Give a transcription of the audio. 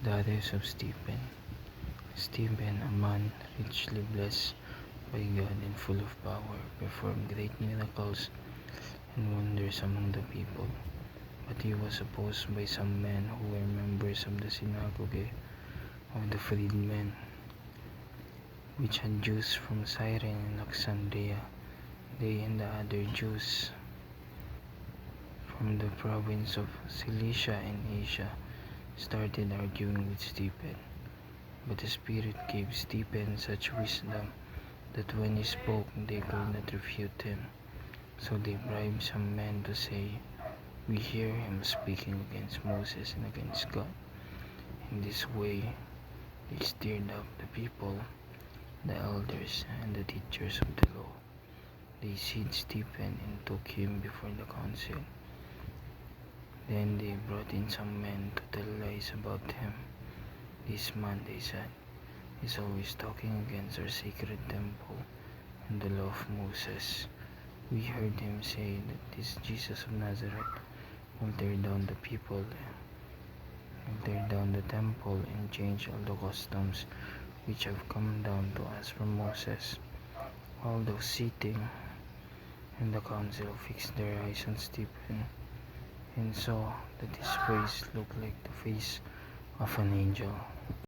Daughters of Stephen. Stephen, a man richly blessed by God and full of power, performed great miracles and wonders among the people. But he was opposed by some men who were members of the synagogue of the freedmen, which had Jews from Cyrene and Alexandria. They and the other Jews from the province of Cilicia and Asia started arguing with Stephen. But the Spirit gave Stephen such wisdom that when he spoke they could not refute him. So they bribed some men to say, "We hear him speaking against Moses and against God." In this way they stirred up the people, the elders, and the teachers of the law. They seized Stephen and took him before the council. Then they brought in some men to tell lies about him. "This man," they said, "is always talking against our sacred temple and the law of Moses. We heard him say that this Jesus of Nazareth will tear down the temple and change all the customs which have come down to us from Moses." All those sitting in the council fixed their eyes on Stephen and saw that his face looked like the face of an angel.